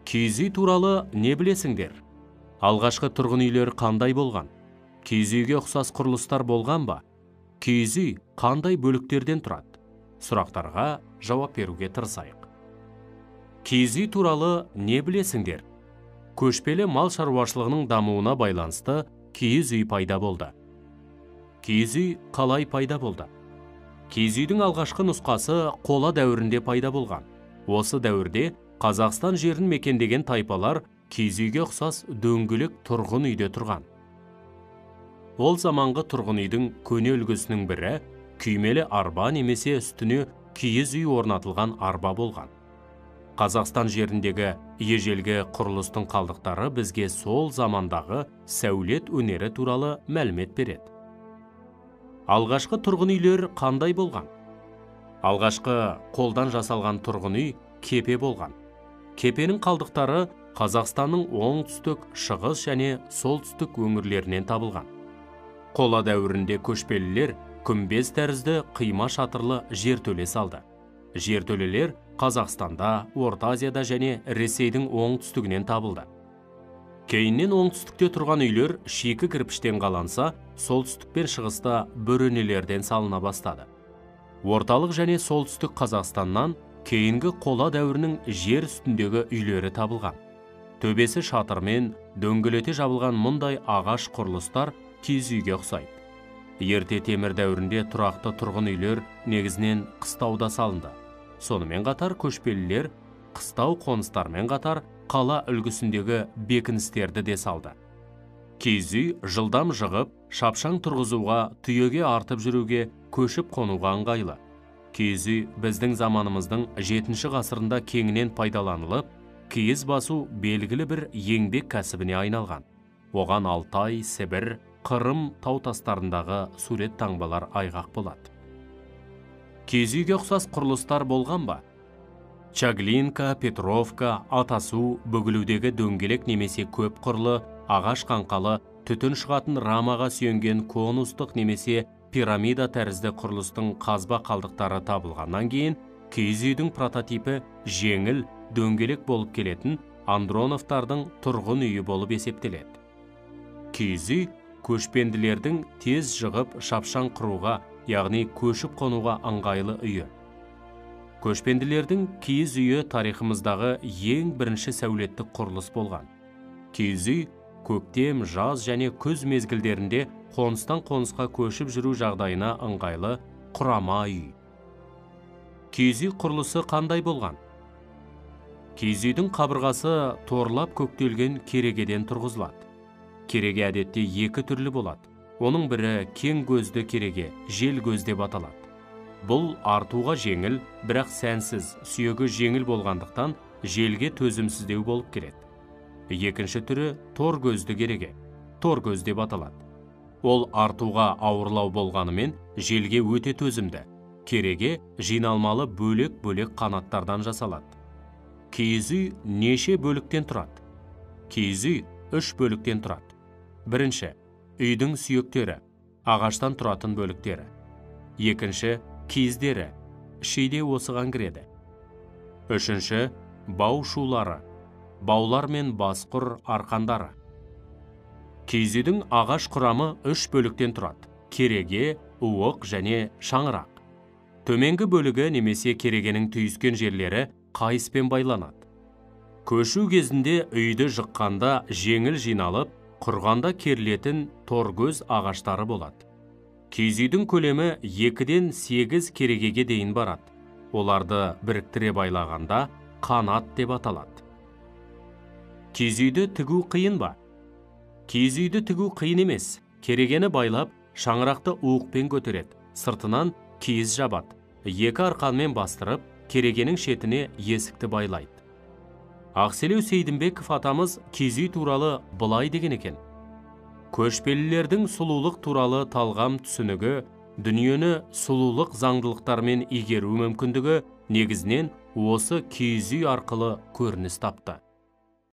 Киіз үй туралы не білесіңдер? Алғашқы тұрғын үйлер қандай болған? Киіз үйге ұқсас құрылыстар болған ба? Киіз үй қандай бөліктерден тұрады? Сұрақтарға жауап беруге тырысайық. Киіз үй туралы не білесіңдер? Көшпелі мал шаруашылығының дамуына байланысты киіз үй пайда болды. Киіз үй қалай пайда болды? Киіз үйдің алғашқы нұсқасы қола дәуірінде пайда болған. Осы дәуірде Қазақстан жерін мекендеген тайпалар киіз үйге ұқсас дөңгелек тұрғын үйде тұрған. Ол заманғы тұрғын үйдің көне үлгісінің бірі күймелі арба немесе үстіне киіз үй орнатылған арба болған. Қазақстан жеріндегі ежелгі құрылыстың қалдықтары бізге сол замандағы сәулет өнері туралы мәлімет береді. Алғашқы тұрғын үйлер қандай болған? Алғашқы қолдан жасалған тұрғын үй кепе болған. Кепенің қалдықтары Қазақстанның оңтүстік, шығыс және солтүстік өңірлерінен табылған. Қола дәуірінде көшпелілер күмбез тәрізді қима шатырлы жертөле салды. Жертөлелер Қазақстанда, Орта Азияда және Ресейдің оңтүстігінен табылды. Кейіннен оңтүстікте тұрған үйлер шикі кірпіштен қаланса, солтүстік пен шығыста бөренелерден салына бастады. Орталық және солтүстік Қазақстаннан кейінгі қола дәуірінің жер үстіндегі үйлері табылған. Төбесі шатырмен дөңгелете жабылған мұндай ағаш құрылыстар киіз үйге ұқсайды. Ерте темір дәуірінде тұрақты тұрғын үйлер негізінен қыстауда салынды. Сонымен қатар көшпелілер қыстау қоныстармен қатар қала үлгісіндегі бекіністерді де салды. Киіз үй жылдам жығып, шапшаң тұрғызуға, түйеге артып жүруге, көшіп қонуға ыңғайлы. Киіз үй біздің заманымыздың 7-ші ғасырында кеңінен пайдаланылып, киіз басу белгілі бір еңбек кәсібіне айналған. Оған Алтай, Сібір, Қырым тау-тастарындағы сурет таңбалар айғақ болады. Киіз үйге ұқсас құрылыстар болған ба? Чаглинка, Петровка, Атасу, Бөгілудегі дөңгелек немесе көп құрлы, ағаш қаңқалы, түтін шығатын рамаға сүйенген конустық немесе пирамида тәрізді құрылыстың қазба қалдықтары табылғаннан кейін, киіз үйдің прототипі жеңіл, дөңгелек болып келетін Андроновтардың тұрғын үйі болып есептеледі. Киіз үй көшпенділердің тез жығып шапшаң құруға, яғни көшіп қонуға ыңғайлы үйі. Көшпенділердің киіз үйі тарихымыздағы ең бірінші сәулеттік құрылыс болған. Киіз үй көктем, жаз және күз мезгілдерінде қоныстан қонысқа көшіп жүру жағдайына ыңғайлы құрама үй. Киіз үй құрылысы қандай болған? Киіз үйдің қабырғасы торлап көктелген керегеден тұрғызылады. Кереге әдетте екі түрлі болады. Оның бірі кең көзді кереге, жел көз деп аталады. Бұл артуға жеңіл, бірақ сәнсіз, сүйегі жеңіл болғандықтан желге төзімсіздеу болып келеді. Екінші түрі тор көзді кереге, тор көз деп аталады. Ол артуға ауырлау болғанымен желге өте төзімді. Кереге жиналмалы бөлек-бөлек қанаттардан жасалады. Киіз үй неше бөліктен тұрады? Киіз үй 3 бөліктен тұрады. Бірінші, үйдің сүйектері, ағаштан тұратын бөліктері. Екінші, киіздері, шиде осыған кіреді. Үшінші, бау шулары, баулар мен басқұр арқандары. Киіз үйдің ағаш құрамы 3 бөліктен тұрады. Кереге, уық және шаңырақ. Төменгі бөлігі немесе керегенің түйіскен жерлері қайыспен байланады. Көшу кезінде үйді жыққанда жеңіл жиналып, құрғанда керілетін торгөз ағаштары болады. Киіз үйдің көлемі 2-ден 8 керегеге дейін барады. Оларды біріктіре байлағанда қанат деп аталады. Киіз үйді тігу қиын ба? Киіз үйді тігу қиын емес. Керегені байлап, шаңырақты уықпен көтереді. Сыртынан киіз жабады. 2 арқанмен бастырып, керегенің шетіне есікті байлайды. Ақселеу Сейдімбеков атамыз киіз үй туралы былай деген екен. Көшпелілердің сұлулық туралы талғам түсінігі, дүниені сұлулық заңдылықтармен игеру мүмкіндігі негізінен осы киіз үй арқылы көрініс тапты.